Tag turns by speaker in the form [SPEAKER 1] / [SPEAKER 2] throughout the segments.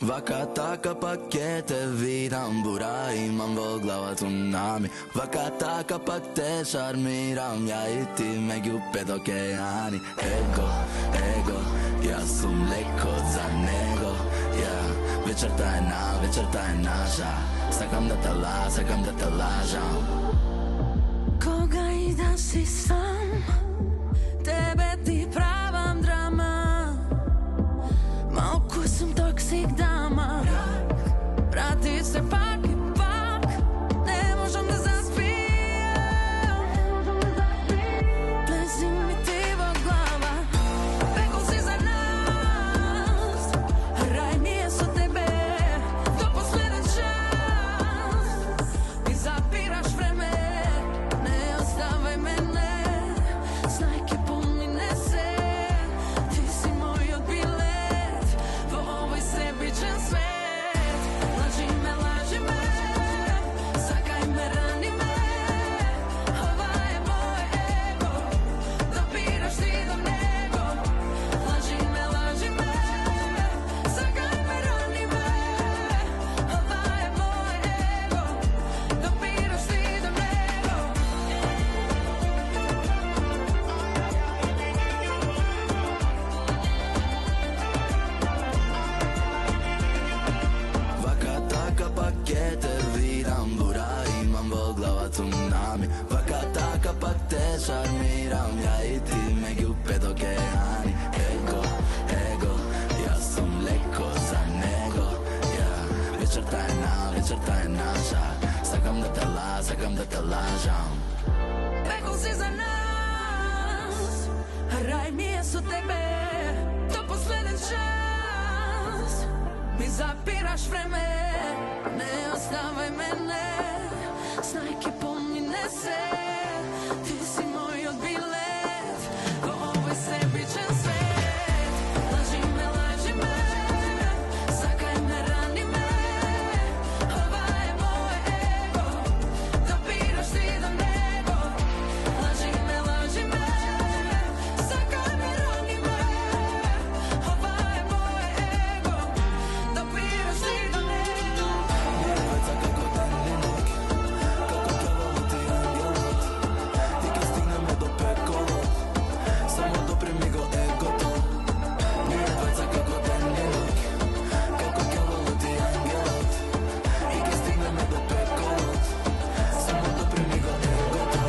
[SPEAKER 1] Vaka taka pa ke te vidim, bura imam во глава цунами. Vaka taka pa te šarmiram, ja i ti među pet okeani. Ego, ja sam leko za nego, ja. Večer ta je naša, sakam da te lažam.
[SPEAKER 2] Koga i da si sam, tebe ti pravam drama, ma okusom toksik dama. Vrati se pak i pak, ne možem da zaspijem. Plezi mi ti vo glava, peko si za nas, raj mi je so tebe, do posleden čas. Ti zapiraš vreme, ne ostavaj mene, snajke pomine se, ti si moj odbilet, vo ovoj sebičan svet. Laži me, sakaj me, rani me, ova je moj ego, dopiraš ti do nego. Laži me, sakaj me, rani me, ova je moj ego, dopiraš ti do nego.
[SPEAKER 1] Vaka taka pa ke te vidim, bura imam во глава цунами. Vaka taka pa te šarmiram, ja i ti među pet okeani. Ego, ja sam leko za nego, ja. Večer ta je naša, sakam da te lažam.
[SPEAKER 2] Peko si za nas, raj mi je su tebe, do posleden čas. Mi zapiraš vreme, ne ostavaj mene, snajke pomine se, ti si moj odbilet, vo ovoj sebičan svet. Laži me, sakaj me, rani me, ova je moj ego, dopiraš ti do nego. Laži me, sakaj me, rani me, ova je moj ego, dopiraš ti do nego.
[SPEAKER 1] Djevojca kako temni noć, kako djavolo ti angelot, i kad stignemo do pekolot, samo dopremi go ego to. Djevojca kako temni noć, kako djavolo ti angelot, i kad stignemo do pekolot, samo dopremi go ego to.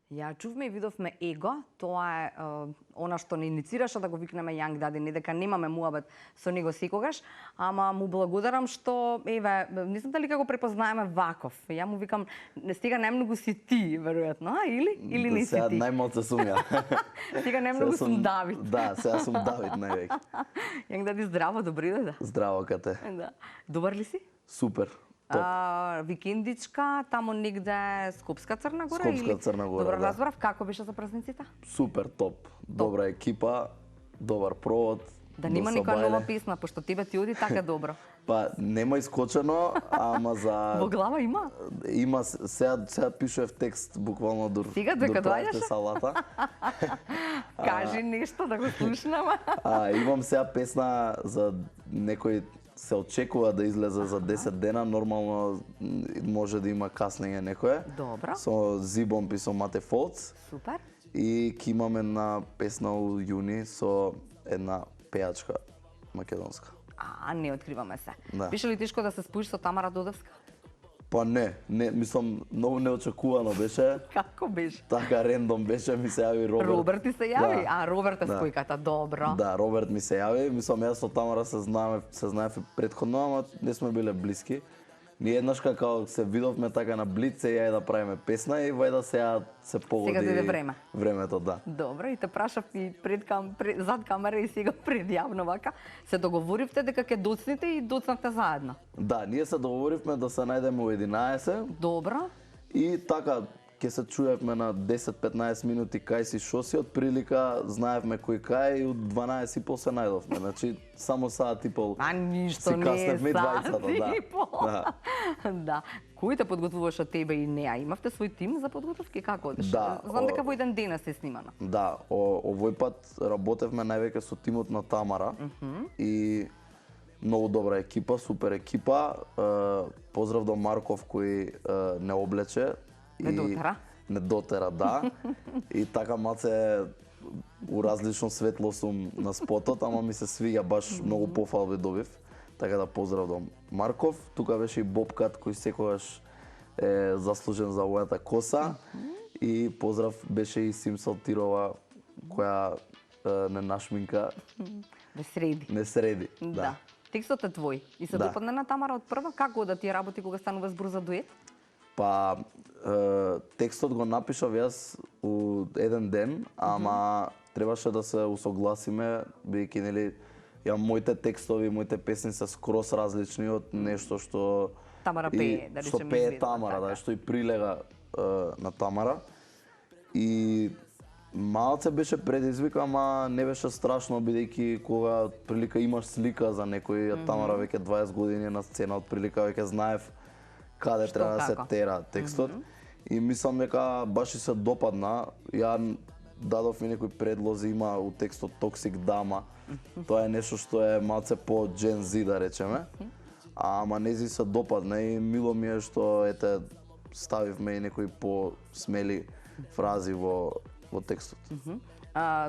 [SPEAKER 3] Ја чувме и видовме Его, тоа е она што не иницираше да го викнеме Young Daddy, не дека немаме муабет со него секогаш, ама му благодарам што, еве, не знам дали како препознаеме ваков. Ја му викам, стига најмногу си ти, веројатно, или не си
[SPEAKER 4] Сега
[SPEAKER 3] ти?
[SPEAKER 4] најмалце сум ја.
[SPEAKER 3] Стига најмногу сум Давид.
[SPEAKER 4] Да, сега сум Давид највеќе.
[SPEAKER 3] Young Daddy, здраво, добри дојде.
[SPEAKER 4] Здраво кате.
[SPEAKER 3] Да. Добар ли си?
[SPEAKER 4] Супер. Топ.
[SPEAKER 3] Викендичка, таму негде Скопска Црна Гора?
[SPEAKER 4] Скопска Црна Гора,
[SPEAKER 3] Добро
[SPEAKER 4] да.
[SPEAKER 3] разбрав, како беше за празниците?
[SPEAKER 4] Супер, топ. Добра екипа, добар провод.
[SPEAKER 3] Да нема
[SPEAKER 4] до
[SPEAKER 3] никоја
[SPEAKER 4] Сабајле.
[SPEAKER 3] нова песна, пошто тебе ти оди така добро.
[SPEAKER 4] Па нема искочено, ама за
[SPEAKER 3] Во глава има?
[SPEAKER 4] има сега пишував текст буквално до
[SPEAKER 3] Стига дека
[SPEAKER 4] крајте
[SPEAKER 3] доаѓаше?
[SPEAKER 4] салата.
[SPEAKER 3] Кажи нешто да го слушнаме.
[SPEAKER 4] Имам сега песна за некој се очекува да излезе за 10 дена, нормално може да има каснење некое.
[SPEAKER 3] Добро.
[SPEAKER 4] Со Зибомп и со Мате Фолц.
[SPEAKER 3] Супер.
[SPEAKER 4] И ќе имаме една песна у јуни со една пејачка македонска.
[SPEAKER 3] Не откриваме се.
[SPEAKER 4] Да.
[SPEAKER 3] Беше ли тешко да се споиш со Тамара Додевска?
[SPEAKER 4] Па не, мислам, многу неочекувано беше.
[SPEAKER 3] Како беше?
[SPEAKER 4] Така рендом беше, ми се јави Роберт.
[SPEAKER 3] Роберт ти се јави?
[SPEAKER 4] Да.
[SPEAKER 3] А, Роберт е
[SPEAKER 4] Да.
[SPEAKER 3] спојката, добро.
[SPEAKER 4] Да, Роберт ми се јави. Мислам, јас со Тамара се знаев претходно, ама не сме биле блиски. Ние еднаш како се видовме така на Блиц, се ја да правиме песна и вајда сега се погоди.
[SPEAKER 3] Сега дојде време.
[SPEAKER 4] Времето, да.
[SPEAKER 3] Добро, и те прашав и зад камера и сега пред јавно вака. Се договоривте дека ќе доцнете и доцнавте заедно.
[SPEAKER 4] Да, ние се договоривме да се најдеме у 11
[SPEAKER 3] Добро.
[SPEAKER 4] и така ќе се чуевме на 10-15 минути кај си шо си, од прилика знаевме кој кај и од 12 и пол се најдовме. Значи само саат и пол.
[SPEAKER 3] А ништо
[SPEAKER 4] си
[SPEAKER 3] не е
[SPEAKER 4] касневме двајцата,
[SPEAKER 3] сат и пол.
[SPEAKER 4] Да.
[SPEAKER 3] Да. Кој те подготвуваше тебе и неа? Имавте свој тим за подготовки? Како одеш?
[SPEAKER 4] Да,
[SPEAKER 3] Знам дека во еден ден се снимана.
[SPEAKER 4] Да, овој пат работевме највеќе со тимот на Тамара и многу добра екипа, супер екипа. Поздрав до Марков кој не облече.
[SPEAKER 3] Не дотера?
[SPEAKER 4] Не дотера, да. И така маце у различно светло сум на спотот, ама ми се свиѓа, баш многу пофалби добив. Така да поздрав до Марков. Тука беше и Бобкат кој секогаш е заслужен за овојата коса. И поздрав беше и Симсал Тирова која не нашминка,
[SPEAKER 3] Ве среди.
[SPEAKER 4] не среди.
[SPEAKER 3] Да. Текстот е твој. И се
[SPEAKER 4] Да.
[SPEAKER 3] допадна на Тамара од прва? Како да ти работи кога станува збор за дует?
[SPEAKER 4] Па текстот го напишав јас у еден ден, ама требаше да се усогласиме, бидејќи нели ја моите текстови, моите песни се скроз различни од нешто што
[SPEAKER 3] Тамара пее, да
[SPEAKER 4] што
[SPEAKER 3] речеме
[SPEAKER 4] пее
[SPEAKER 3] известна,
[SPEAKER 4] Тамара, да,
[SPEAKER 3] така.
[SPEAKER 4] што и прилега на Тамара. И малце беше предизвик, ама не беше страшно, бидејќи кога од прилика имаш слика за некој, а Тамара веќе 20 години на сцена, од прилика веќе знаев каде
[SPEAKER 3] Што,
[SPEAKER 4] треба да се
[SPEAKER 3] како?
[SPEAKER 4] тера текстот. И мислам дека баш и се допадна. Ја дадов и некои предлози, има у текстот Toxic Dama. Тоа е нешто што е малце по Gen Z, да речеме. Ама нези се допадна и мило ми е што ете ставивме и некои по-смели фрази во текстот.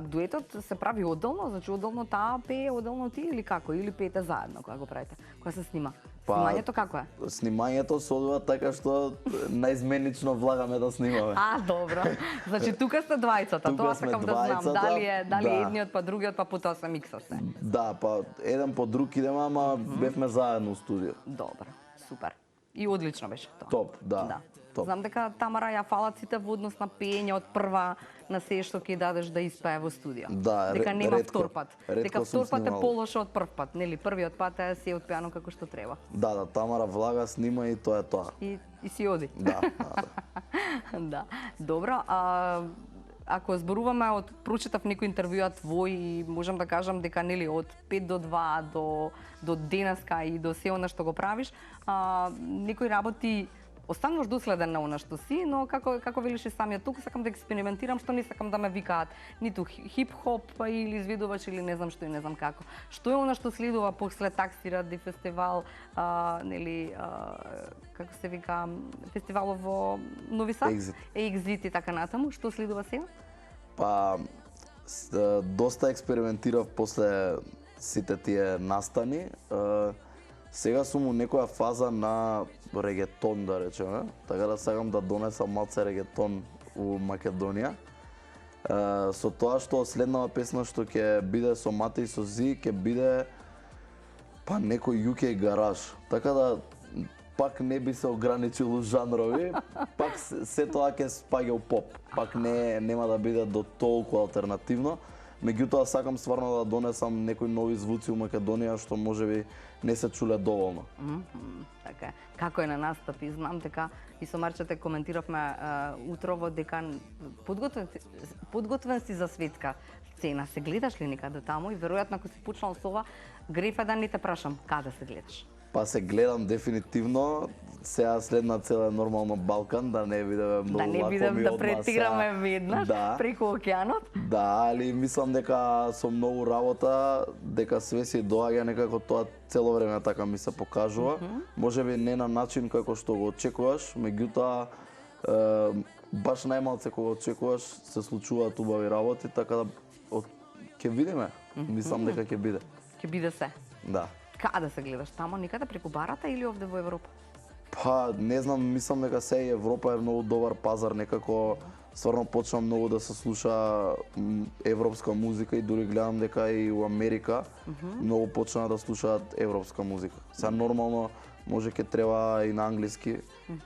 [SPEAKER 3] Дуетот се прави одделно, значи одделно таа пее, одделно ти или како? Или пеете заедно кога го правите? Кога се снима? Снимањето како е?
[SPEAKER 4] Снимањето се одвива така што наизменично влагаме да снимаме.
[SPEAKER 3] А, добро. Значи тука сте двајцата,
[SPEAKER 4] Тука
[SPEAKER 3] тоа
[SPEAKER 4] сме
[SPEAKER 3] сакам да знам.
[SPEAKER 4] двајцата,
[SPEAKER 3] Дали
[SPEAKER 4] да.
[SPEAKER 3] едниот па другиот па потоа се микса се.
[SPEAKER 4] Да, па еден по друг идеме, ама бевме заедно у студио.
[SPEAKER 3] Добро, супер. И одлично беше тоа.
[SPEAKER 4] Топ, да.
[SPEAKER 3] Да.
[SPEAKER 4] Топ.
[SPEAKER 3] Знам дека Тамара ја фалат сите во однос на пеење од прва на се што ќе дадеш да испее во студио.
[SPEAKER 4] Да,
[SPEAKER 3] дека нема
[SPEAKER 4] ретко.
[SPEAKER 3] втор пат.
[SPEAKER 4] Ретко
[SPEAKER 3] Дека
[SPEAKER 4] сум
[SPEAKER 3] втор пат е
[SPEAKER 4] снимал.
[SPEAKER 3] полошо од прв пат, нели? Првиот пат е се отпеано како што треба.
[SPEAKER 4] Да, Тамара влага, снима и тоа е тоа.
[SPEAKER 3] И си оди.
[SPEAKER 4] Да, да.
[SPEAKER 3] Да. Добро, ако зборуваме од прочитав некој интервјуа твој и можам да кажам дека нели од 5 до 2 до денеска и до се она што го правиш, некои работи остануваш доследен на она што си, но како велиш и самиот тук сакам да експериментирам, што не сакам да ме викаат ниту хип-хоп или изведувач или не знам што и не знам како. Што е она што следува после Таксира ди фестивал, нели како се вика фестивалот во Нови Сад?
[SPEAKER 4] Exit.
[SPEAKER 3] Exit и така натаму. Што следува сега?
[SPEAKER 4] Па доста експериментирав после сите тие настани. Сега сум у некоја фаза на регетон, да речеме, така да сакам да донесам малце регетон у Македонија. Со тоа што следнава песна што ќе биде со Мате и со Зи, ќе биде па некој UK гараж. Така да пак не би се ограничил у жанрови, пак се тоа ќе спаѓа у поп. Пак нема да биде до толку алтернативно. Меѓутоа сакам стварно да донесам некои нови звуци у Македонија што можеби не се чуле доволно.
[SPEAKER 3] Така е. Како е на настапи? Знам дека и со Марчете коментиравме утрово дека подготвен си за светска сцена. Се гледаш ли некаде таму и веројатно ако си почнал со ова, греф е да не те прашам каде се гледаш.
[SPEAKER 4] Па се гледам дефинитивно. Сега следна цел е нормално Балкан, да не бидеме многу
[SPEAKER 3] Да не
[SPEAKER 4] лакоми
[SPEAKER 3] бидем да
[SPEAKER 4] од
[SPEAKER 3] претираме
[SPEAKER 4] маса.
[SPEAKER 3] веднаш
[SPEAKER 4] Да.
[SPEAKER 3] преку океанот.
[SPEAKER 4] Да, али мислам дека со многу работа, дека све си доаѓа некако тоа цело време така ми се покажува. Можеби не на начин како што го очекуваш, меѓутоа баш најмалце кога очекуваш се случуваат убави работи, така да ќе видиме. Мислам дека ќе биде.
[SPEAKER 3] Ќе биде се.
[SPEAKER 4] Да.
[SPEAKER 3] Каде се гледаш? Тамо никаде преку барата или овде во Европа?
[SPEAKER 4] Па, не знам, мислам дека се и Европа е многу добар пазар, некако стварно почна многу да се слуша европска музика и дури гледам дека и у Америка многу почна да слушаат европска музика. Сега нормално може ке треба и на англиски,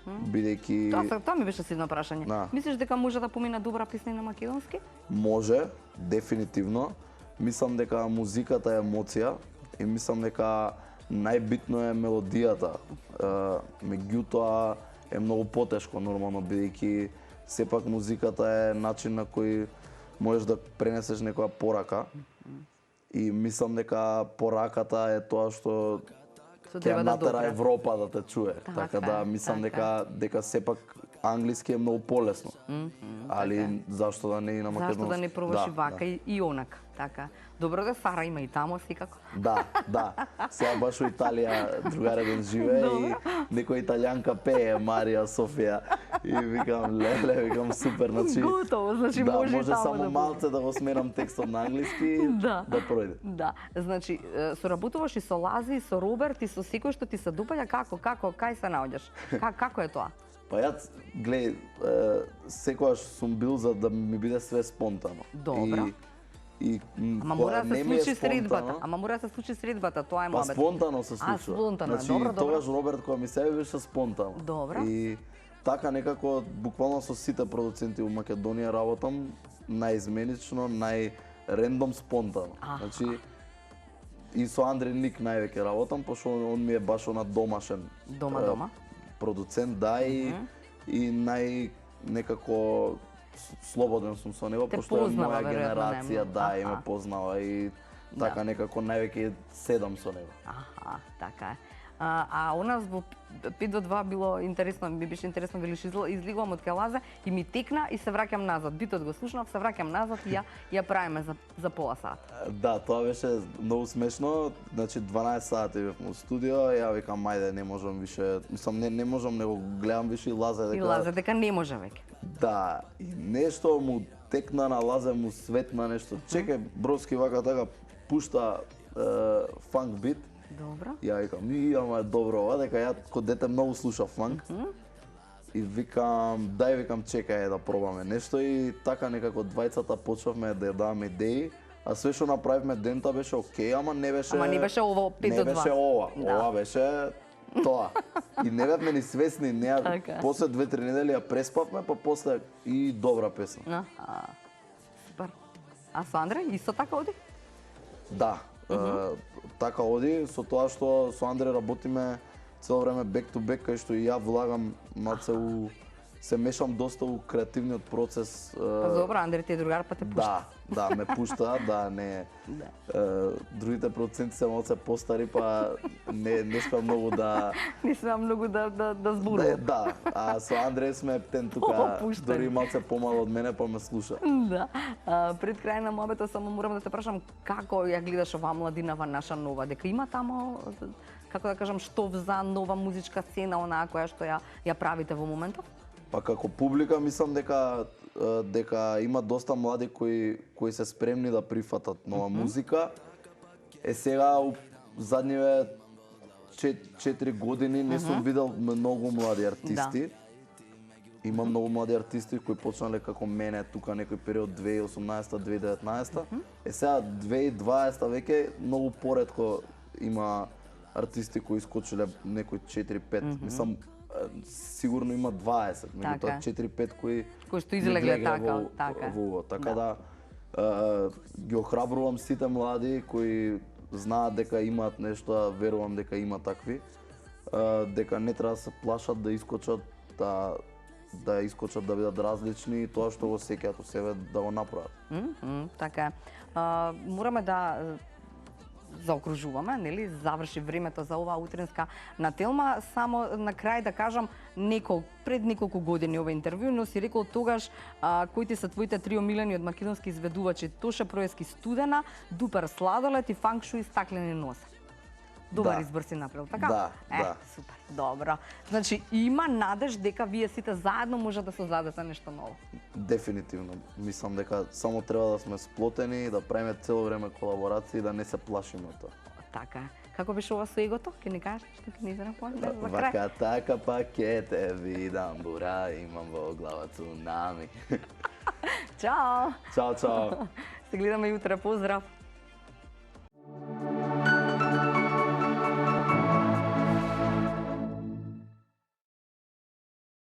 [SPEAKER 4] бидејќи
[SPEAKER 3] Тоа ми беше следно прашање.
[SPEAKER 4] Да.
[SPEAKER 3] Мислиш дека може да помине добра песна и на македонски?
[SPEAKER 4] може, дефинитивно. Мислам дека музиката е емоција и мислам дека најбитно е мелодијата. Меѓутоа е многу потешко нормално, бидејќи сепак музиката е начин на кој можеш да пренесеш некоја порака. И мислам дека пораката е тоа што
[SPEAKER 3] Што
[SPEAKER 4] ќе
[SPEAKER 3] треба да
[SPEAKER 4] натера
[SPEAKER 3] допре.
[SPEAKER 4] Европа да те чуе. Така да
[SPEAKER 3] е,
[SPEAKER 4] мислам
[SPEAKER 3] така
[SPEAKER 4] дека сепак англиски е многу полесно. Али зашто да не и на македонски?
[SPEAKER 3] Зашто да не пробаш и вака
[SPEAKER 4] да.
[SPEAKER 3] и онака, така. Добро да Сара има и тамо секако.
[SPEAKER 4] Да. Сега баш у Италија другар еден живее и некоја италијанка пее Марија Софија и викам викам супер, значи
[SPEAKER 3] Готово, значи
[SPEAKER 4] да,
[SPEAKER 3] може и
[SPEAKER 4] може
[SPEAKER 3] тамо
[SPEAKER 4] само
[SPEAKER 3] да
[SPEAKER 4] малце да го сменам текстот на англиски и
[SPEAKER 3] Да.
[SPEAKER 4] да пројде.
[SPEAKER 3] Да, значи соработуваш и со Лази, и со Роберт, и со секој што ти се допаѓа, кај се наоѓаш? Како е тоа?
[SPEAKER 4] Па јас, глеј, секогаш сум бил за да ми биде све спонтано.
[SPEAKER 3] Добро. Ама
[SPEAKER 4] кога
[SPEAKER 3] мора да се
[SPEAKER 4] не ми е
[SPEAKER 3] случи средбата.
[SPEAKER 4] спонтано,
[SPEAKER 3] Ама мора да се случи средбата, тоа е
[SPEAKER 4] Па
[SPEAKER 3] мобет.
[SPEAKER 4] спонтано се случува.
[SPEAKER 3] спонтано,
[SPEAKER 4] Значи,
[SPEAKER 3] добро.
[SPEAKER 4] тогаш Роберт кога ми се беше спонтано.
[SPEAKER 3] Добро.
[SPEAKER 4] И така некако буквално со сите продуценти у Македонија работам најизменично, најрендом спонтано. Значи и со Андре Ник највеќе работам, пошто он ми е баш она домашен
[SPEAKER 3] Дома.
[SPEAKER 4] продуцент, да, и нај некако слободен сум со него,
[SPEAKER 3] Те
[SPEAKER 4] пошто е
[SPEAKER 3] познава,
[SPEAKER 4] моја
[SPEAKER 3] веројатно,
[SPEAKER 4] генерација,
[SPEAKER 3] најмногу.
[SPEAKER 4] да, и ме
[SPEAKER 3] Аха.
[SPEAKER 4] познава и така некако највеќе седам со него.
[SPEAKER 3] Аха, така е. А у нас во 5 до 2 било интересно, ми беше интересно, велиш излигувам од Келаза и ми текна и се враќам назад. Битот го слушнав, се враќам назад и ја правиме за пола сат.
[SPEAKER 4] Да, тоа беше многу смешно. Значи 12 сати бев во студио, ја викам ајде не можам више, мислам не можам, него гледам више и Лазе дека
[SPEAKER 3] И Лазе дека не може веќе.
[SPEAKER 4] Да, и нешто му текна на Лазе, му светна нешто. Чекај, Бровски вака така пушта фанк бит.
[SPEAKER 3] Добро.
[SPEAKER 4] Ја викам, ама е добро ова, дека ја ко дете многу слушав фанк. И викам, чекај да пробаме нешто и така некако двајцата почнавме да ја даваме идеи, а све што направивме дента беше окей, ама не беше
[SPEAKER 3] Ама не беше ова 5 до 2.
[SPEAKER 4] Не беше ова,
[SPEAKER 3] Да.
[SPEAKER 4] ова беше тоа. И не бевме ни свесни,
[SPEAKER 3] Така.
[SPEAKER 4] после 2-3 недели ја преспавме, па после и добра песна.
[SPEAKER 3] Супер. А со Андре исто така оди?
[SPEAKER 4] Да, така оди, со тоа што со Андре работиме цело време back to back, кај што и ја влагам маце се мешам доста у креативниот процес.
[SPEAKER 3] Па добро, Андре ти е другар, па те пушта.
[SPEAKER 4] Да, ме пушта, да, не. Другите продуценти се малце постари, па не спеам многу да
[SPEAKER 3] Не смеам многу да зборувам.
[SPEAKER 4] Да, а со Андре сме птен тука,
[SPEAKER 3] Опуштени.
[SPEAKER 4] дори малце помало од мене, па ме слуша.
[SPEAKER 3] Да. Пред крај на мобето само морам да те прашам како ја гледаш оваа младинава наша нова, дека има тамо, како да кажам, што за нова музичка сцена, онаа која што ја правите во моментов?
[SPEAKER 4] Па како публика мислам дека има доста млади кои се спремни да прифатат нова музика. Сега у задниве 4 години не сум видел многу млади артисти. Има многу млади артисти кои почнале како мене тука некој период 2018-2019. Сега 2020 веќе многу поретко има артисти кои скочиле некои 4-5. Мислам сигурно има 20, меѓутоа 4-5 кои
[SPEAKER 3] што излегле така.
[SPEAKER 4] Така да ги охрабрувам сите млади кои знаат дека имаат нешто, верувам дека има такви, дека не треба да се плашат да искочат, да искочат да бидат различни и тоа што го сеќаат у себе да го направат.
[SPEAKER 3] Така. Мораме да заокружуваме, нели, заврши времето за оваа утринска нателма. Само на крај да кажам, пред неколку години ова интервју, но си рекол тогаш кои ти се твоите три омилени од македонски изведувачи: Тоша Проески Студена, Дупер Сладолет и Фанк Шу и Стаклени носа. Добар избор си направил, така?
[SPEAKER 4] Да.
[SPEAKER 3] Супер, добро. Значи, има надеж дека вие сите заедно може да создадете нешто ново.
[SPEAKER 4] Дефинитивно. Мислам дека само треба да сме сплотени, да правиме цело време колаборации и да не се плашиме од тоа.
[SPEAKER 3] Така е. Како беше ова со егото? Ке ни кажеш што ќе ни напомниш за крај?
[SPEAKER 4] Вака така па ке те видам, бура, имам во глава цунами.
[SPEAKER 3] Чао!
[SPEAKER 4] Чао, чао.
[SPEAKER 3] Се гледаме јутре, поздрав!